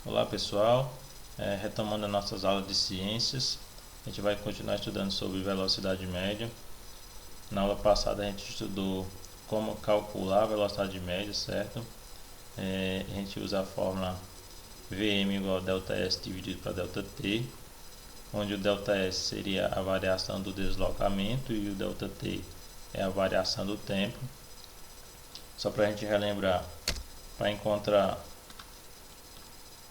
Olá pessoal, retomando as nossas aulas de ciências, a gente vai continuar estudando sobre velocidade média. Na aula passada a gente estudou como calcular a velocidade média, certo? A gente usa a fórmula Vm igual a ΔS dividido para ΔT, onde o ΔS seria a variação do deslocamento e o ΔT é a variação do tempo. Só para a gente relembrar, para encontrar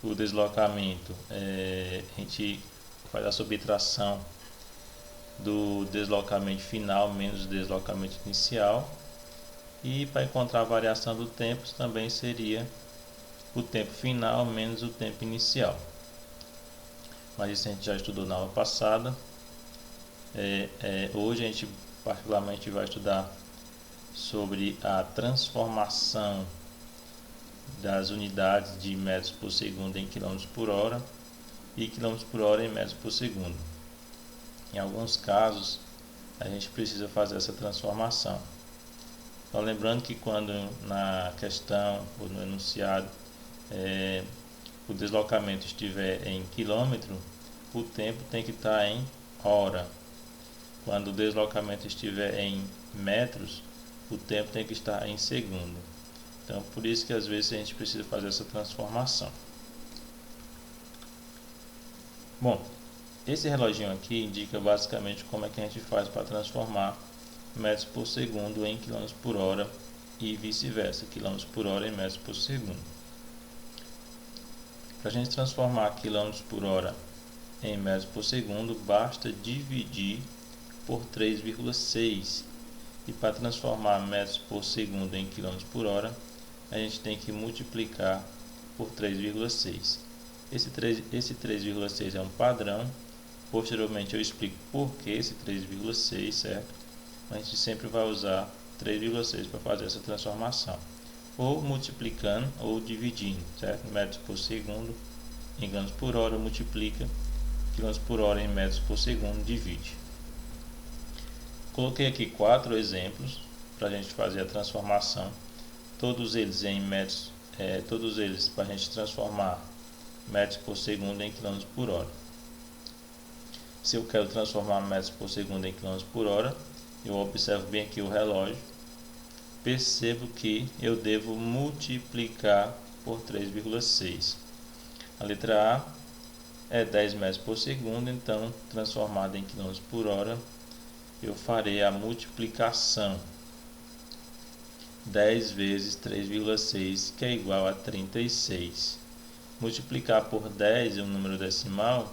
o deslocamento, a gente faz a subtração do deslocamento final menos o deslocamento inicial, e para encontrar a variação do tempo também seria o tempo final menos o tempo inicial. Mas isso a gente já estudou na aula passada. Hoje a gente particularmente vai estudar sobre a transformação das unidades de metros por segundo em quilômetros por hora e quilômetros por hora em metros por segundo. Em alguns casos a gente precisa fazer essa transformação. Então, lembrando que quando na questão ou no enunciado o deslocamento estiver em quilômetro, o tempo tem que estar em hora. Quando o deslocamento estiver em metros, o tempo tem que estar em segundo. Então, por isso que às vezes a gente precisa fazer essa transformação. Bom, esse reloginho aqui indica basicamente como é que a gente faz para transformar metros por segundo em quilômetros por hora e vice-versa, quilômetros por hora em metros por segundo. Para a gente transformar quilômetros por hora em metros por segundo, basta dividir por 3,6. E para transformar metros por segundo em quilômetros por hora, a gente tem que multiplicar por 3,6. Esse 3,6 é um padrão. Posteriormente eu explico por que esse 3,6, certo? A gente sempre vai usar 3,6 para fazer essa transformação, ou multiplicando ou dividindo, certo? Metros por segundo em quilômetros por hora multiplica, quilômetros por hora em metros por segundo divide. Coloquei aqui 4 exemplos para a gente fazer a transformação, todos eles em metros, todos eles para a gente transformar metros por segundo em quilômetros por hora. Se eu quero transformar metros por segundo em quilômetros por hora, eu observo bem aqui o relógio, percebo que eu devo multiplicar por 3,6. A letra A é 10 metros por segundo, então transformado em quilômetros por hora, eu farei a multiplicação 10 vezes 3,6, que é igual a 36. Multiplicar por 10 um número decimal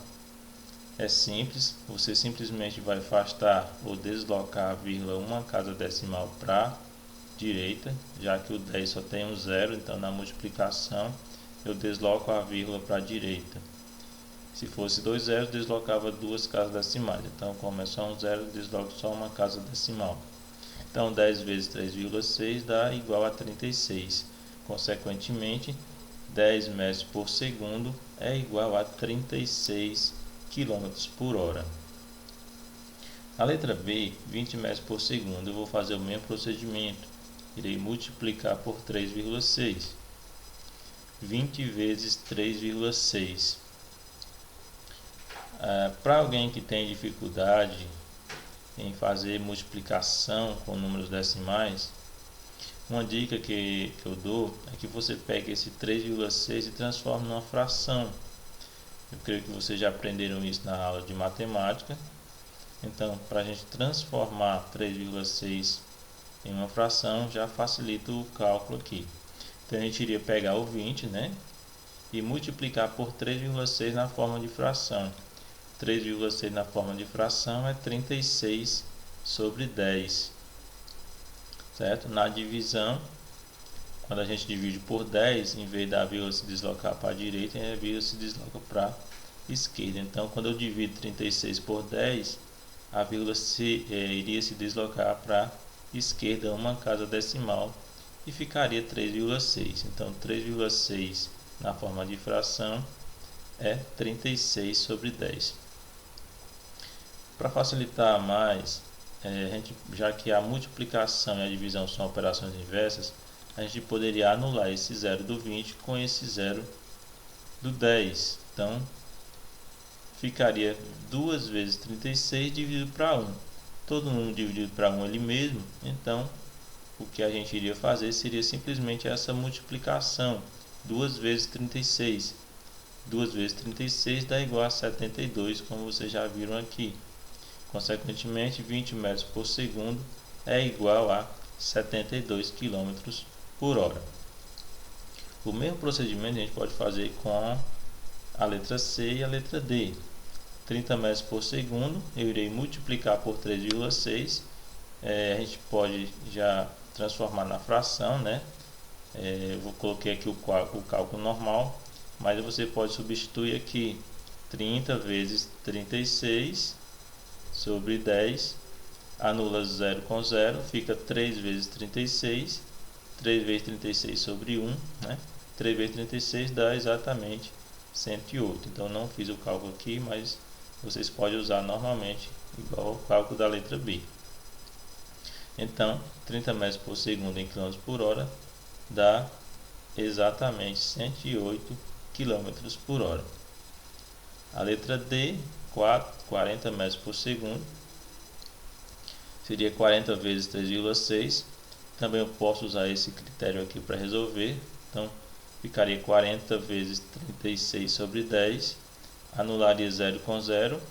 é simples, você simplesmente vai afastar ou deslocar a vírgula uma casa decimal para a direita, já que o 10 só tem um zero, então na multiplicação eu desloco a vírgula para a direita. Se fosse 2 zeros, deslocava duas casas decimais, então como é só um zero, desloco só uma casa decimal. Então 10 vezes 3,6 dá igual a 36. Consequentemente, 10 metros por segundo é igual a 36 km por hora. A letra B, 20 metros por segundo, eu vou fazer o mesmo procedimento. Irei multiplicar por 3,6. 20 vezes 3,6. Para alguém que tem dificuldade em fazer multiplicação com números decimais, uma dica que eu dou é que você pegue esse 3,6 e transforme numa fração. Eu creio que vocês já aprenderam isso na aula de matemática. Então, para a gente transformar 3,6 em uma fração, já facilita o cálculo aqui. Então, a gente iria pegar o 20, né? E multiplicar por 3,6 na forma de fração. 3,6 na forma de fração é 36 sobre 10. Certo? Na divisão, quando a gente divide por 10, em vez da vírgula se deslocar para a direita, a vírgula se desloca para a esquerda. Então, quando eu divido 36 por 10, a vírgula iria se deslocar para a esquerda uma casa decimal e ficaria 3,6. Então, 3,6 na forma de fração é 36 sobre 10. Para facilitar mais, já que a multiplicação e a divisão são operações inversas, a gente poderia anular esse zero do 20 com esse zero do 10. Então, ficaria 2 vezes 36 dividido para 1. Todo número dividido para 1 ele mesmo, então o que a gente iria fazer seria simplesmente essa multiplicação. 2 vezes 36. 2 vezes 36 dá igual a 72, como vocês já viram aqui. Consequentemente, 20 metros por segundo é igual a 72 km por hora. O mesmo procedimento a gente pode fazer com a letra C e a letra D. 30 metros por segundo, eu irei multiplicar por 3,6. A gente pode já transformar na fração, né? Eu coloquei aqui o cálculo normal, mas você pode substituir aqui 30 vezes 36 sobre 10, anula 0 com 0, fica 3 vezes 36, 3 vezes 36 sobre 1, né? 3 vezes 36 dá exatamente 108. Então não fiz o cálculo aqui, mas vocês podem usar normalmente igual o cálculo da letra B. Então 30 metros por segundo em km por hora dá exatamente 108 km por hora. A letra D, 40 metros por segundo, seria 40 vezes 3,6. Também eu posso usar esse critério aqui para resolver. Então ficaria 40 vezes 36 sobre 10, anularia 0 com 0,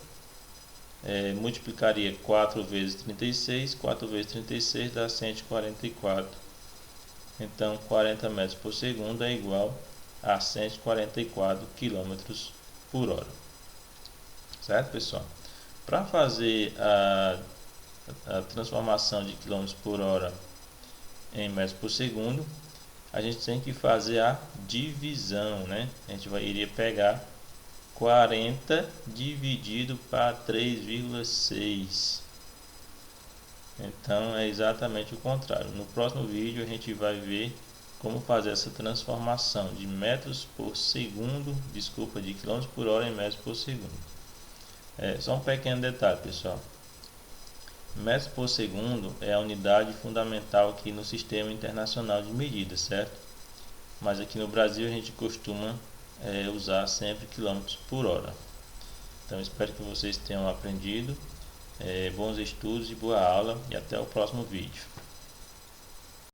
multiplicaria 4 vezes 36, 4 vezes 36 dá 144. Então 40 metros por segundo é igual a 144 km por hora. Certo, pessoal? Para fazer a transformação de km por hora em metros por segundo, a gente tem que fazer a divisão, né? A gente iria pegar 40 dividido para 3,6. Então é exatamente o contrário. No próximo vídeo a gente vai ver como fazer essa transformação de metros por segundo, de km por hora em metros por segundo. Só um pequeno detalhe, pessoal. Metros por segundo é a unidade fundamental aqui no Sistema Internacional de Medidas, certo? Mas aqui no Brasil a gente costuma usar sempre quilômetros por hora. Então espero que vocês tenham aprendido. Bons estudos e boa aula, e até o próximo vídeo.